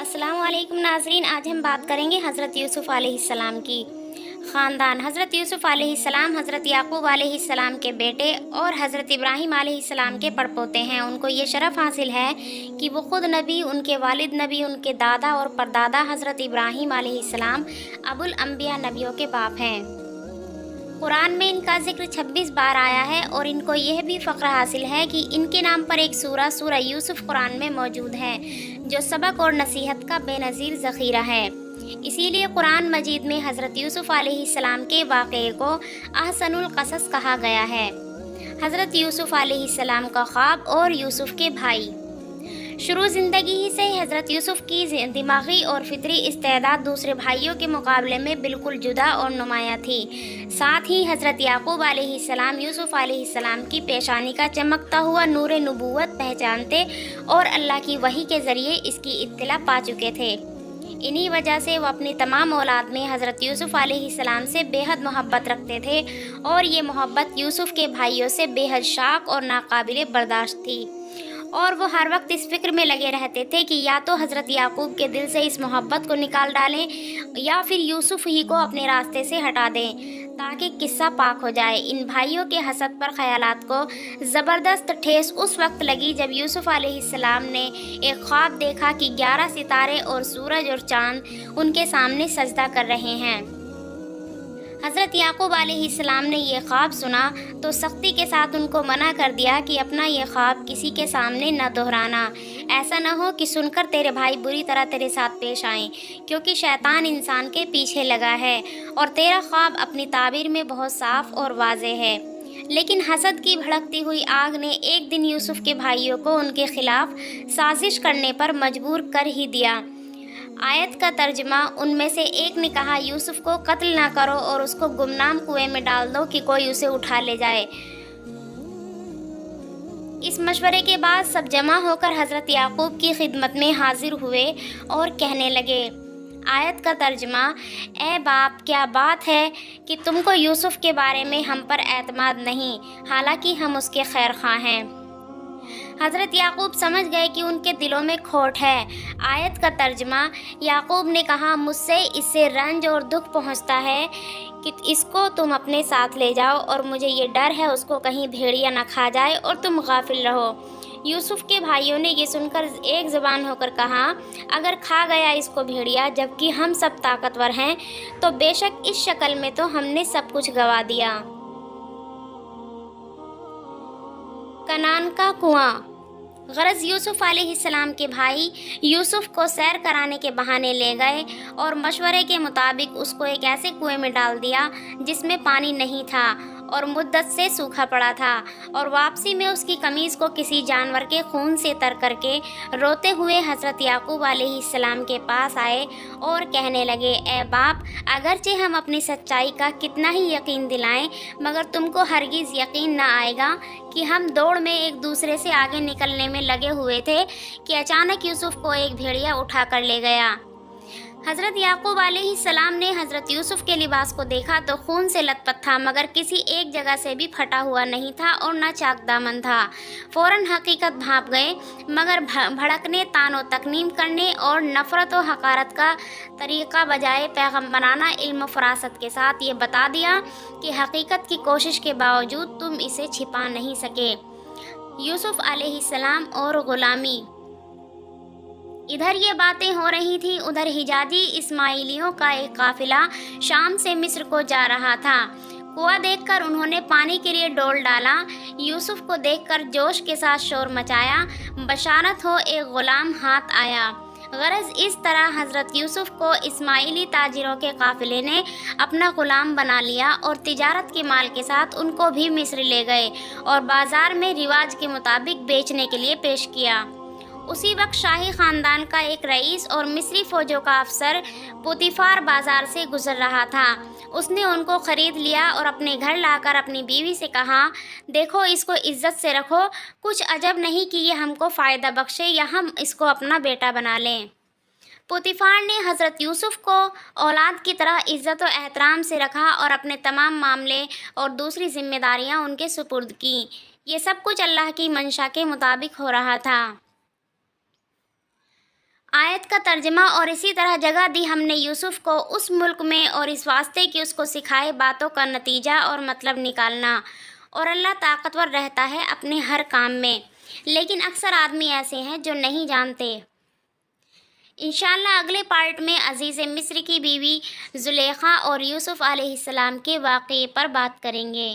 अस्सलाम वालेकुम नाज़रीन। आज हम बात करेंगे हज़रत यूसुफ़ अलैहिस्सलाम की। ख़ानदान हज़रत यूसुफ़ अलैहिस्सलाम हज़रत याक़ूब अलैहिस्सलाम के बेटे और हज़रत इब्राहीम अलैहिस्सलाम के पड़पोते हैं। उनको ये शरफ़ हासिल है कि वो ख़ुद नबी, उनके वालिद नबी, उनके दादा और परदादा हज़रत इब्राहीम अलैहिस्सलाम अबुल अंबिया नबियों के बाप हैं। कुरान में इनका ज़िक्र 26 बार आया है और इनको यह भी फ़ख्र हासिल है कि इनके नाम पर एक सूरह यूसुफ़ कुरान में मौजूद है, जो सबक और नसीहत का बेनज़ीर ज़ख़ीरा है। इसीलिए कुरान मजीद में हज़रत यूसुफ़ अलैहिस्सलाम के वाक़े को अहसनुल क़सस कहा गया है। हज़रत यूसुफ़ अलैहिस्सलाम का ख़्वाब और यूसुफ़ के भाई। शुरू ज़िंदगी ही से हज़रत यूसुफ़ की दिमागी और फ़ितरी इस्तेदाद दूसरे भाइयों के मुकाबले में बिल्कुल जुदा और नुमायाँ थी। साथ ही हज़रत याक़ूब अलैहिस्सलाम यूसुफ़ अलैहिस्सलाम की पेशानी का चमकता हुआ नूर नबूवत पहचानते और अल्लाह की वही के ज़रिए इसकी इत्तला पा चुके थे। इन्हीं वजह से वो अपनी तमाम औलाद में हज़रत यूसुफ़ अलैहिस्सलाम से बेहद मोहब्बत रखते थे और ये मोहब्बत यूसुफ़ के भाइयों से बेहद शाक और नाकाबिले बर्दाश्त थी। और वो हर वक्त इस फिक्र में लगे रहते थे कि या तो हज़रत याक़ूब के दिल से इस मोहब्बत को निकाल डालें या फिर यूसुफ़ ही को अपने रास्ते से हटा दें, ताकि किस्सा पाक हो जाए। इन भाइयों के हसद पर ख़यालात को ज़बरदस्त ठेस उस वक्त लगी जब यूसुफ़ अलैहिस्सलाम ने एक ख्वाब देखा कि 11 सितारे और सूरज और चाँद उनके सामने सजदा कर रहे हैं। हज़रत याक़ूब अलैहिस्सलाम ने यह ख्वाब सुना तो सख्ती के साथ उनको मना कर दिया कि अपना यह ख्वाब किसी के सामने न दोहराना। ऐसा न हो कि सुनकर तेरे भाई बुरी तरह तेरे साथ पेश आएं, क्योंकि शैतान इंसान के पीछे लगा है और तेरा ख्वाब अपनी ताबीर में बहुत साफ और वाज़ेह है। लेकिन हसद की भड़कती हुई आग ने एक दिन यूसुफ़ के भाइयों को उनके खिलाफ साजिश करने पर मजबूर कर ही दिया। आयत का तर्जमा, उनमें से एक ने कहा, यूसुफ को कत्ल ना करो और उसको गुमनाम कुएं में डाल दो कि कोई उसे उठा ले जाए। इस मशवरे के बाद सब जमा होकर हज़रत याक़ूब की खिदमत में हाजिर हुए और कहने लगे। आयत का तर्जमा, ए बाप, क्या बात है कि तुमको यूसुफ के बारे में हम पर एतमाद नहीं, हालांकि हम उसके खैर ख्वाह हैं। हज़रत याक़ूब समझ गए कि उनके दिलों में खोट है। आयत का तर्जमा, याक़ूब ने कहा, मुझसे इससे रंज और दुख पहुंचता है कि इसको तुम अपने साथ ले जाओ और मुझे ये डर है उसको कहीं भेड़िया न खा जाए और तुम गाफिल रहो। यूसुफ़ के भाइयों ने ये सुनकर एक ज़बान होकर कहा, अगर खा गया इसको भेड़िया जबकि हम सब ताकतवर हैं तो बेशक इस शक्ल में तो हमने सब कुछ गंवा दिया। कनान का कुआं। गरज यूसुफ़ अलैहिस्सलाम के भाई यूसुफ़ को सैर कराने के बहाने ले गए और मशवरे के मुताबिक उसको एक ऐसे कुएं में डाल दिया जिसमें पानी नहीं था और मुद्दत से सूखा पड़ा था, और वापसी में उसकी कमीज़ को किसी जानवर के खून से तर करके रोते हुए हज़रत याक़ूब अलैहिस्सलाम के पास आए और कहने लगे, ए बाप, अगरचे हम अपनी सच्चाई का कितना ही यकीन दिलाएं मगर तुमको हरगिज़ यकीन ना आएगा कि हम दौड़ में एक दूसरे से आगे निकलने में लगे हुए थे कि अचानक यूसुफ़ को एक भेड़िया उठा कर ले गया। हज़रत याक़ूब अलैहिस्सलाम ने हज़रत यूसुफ़ के लिबास को देखा तो खून से लथपथ था, मगर किसी एक जगह से भी फटा हुआ नहीं था और न चाक दामन था। फ़ौरन हकीकत भांप गए, मगर भड़कने, तानो तकनीम करने और नफ़रत व हक़ारत का तरीक़ा बजाय पैगम्बराना इल्म फ़रासत के साथ ये बता दिया कि हकीकत की कोशिश के बावजूद तुम इसे छिपा नहीं सके। यूसुफ़ अलैहिस्सलाम और ग़ुलामी। इधर ये बातें हो रही थी, उधर हिजाजी इस्माइलियों का एक काफ़िला शाम से मिस्र को जा रहा था। कुआं देखकर उन्होंने पानी के लिए डोल डाला। यूसुफ़ को देखकर जोश के साथ शोर मचाया, बशारत हो एक ग़ुलाम हाथ आया। गरज इस तरह हज़रत यूसुफ़ को इस्माइली ताजिरों के काफ़िले ने अपना ग़ुलाम बना लिया और तिजारत के माल के साथ उनको भी मिस्र ले गए और बाज़ार में रिवाज के मुताबिक बेचने के लिए पेश किया। उसी वक्त शाही ख़ानदान का एक रईस और मिस्री फ़ौजों का अफसर पुतीफ़ार बाज़ार से गुज़र रहा था। उसने उनको ख़रीद लिया और अपने घर लाकर अपनी बीवी से कहा, देखो, इसको इज़्ज़त से रखो, कुछ अजब नहीं कि ये हमको फ़ायदा बख्शे या हम इसको अपना बेटा बना लें। पुतीफ़ार ने हज़रत यूसुफ़ को औलाद की तरह इज़्ज़त व एहतराम से रखा और अपने तमाम मामले और दूसरी ज़िम्मेदारियाँ उनके सुपुर्द की। ये सब कुछ अल्लाह की मंशा के मुताबिक हो रहा था। आयत آیت کا ترجمہ اور اسی طرح جگہ دی ہم نے یوسف کو اس ملک میں اور اس واسطے کہ اس کو سکھائے باتوں کا نتیجہ اور مطلب نکالنا، اور اللہ طاقتور رہتا ہے اپنے ہر کام میں، لیکن اکثر آدمی ایسے ہیں جو نہیں جانتے۔ انشاءاللہ اگلے پارٹ میں عزیز مصر کی بیوی زلیخا اور یوسف علیہ السلام کے واقعے پر بات کریں گے۔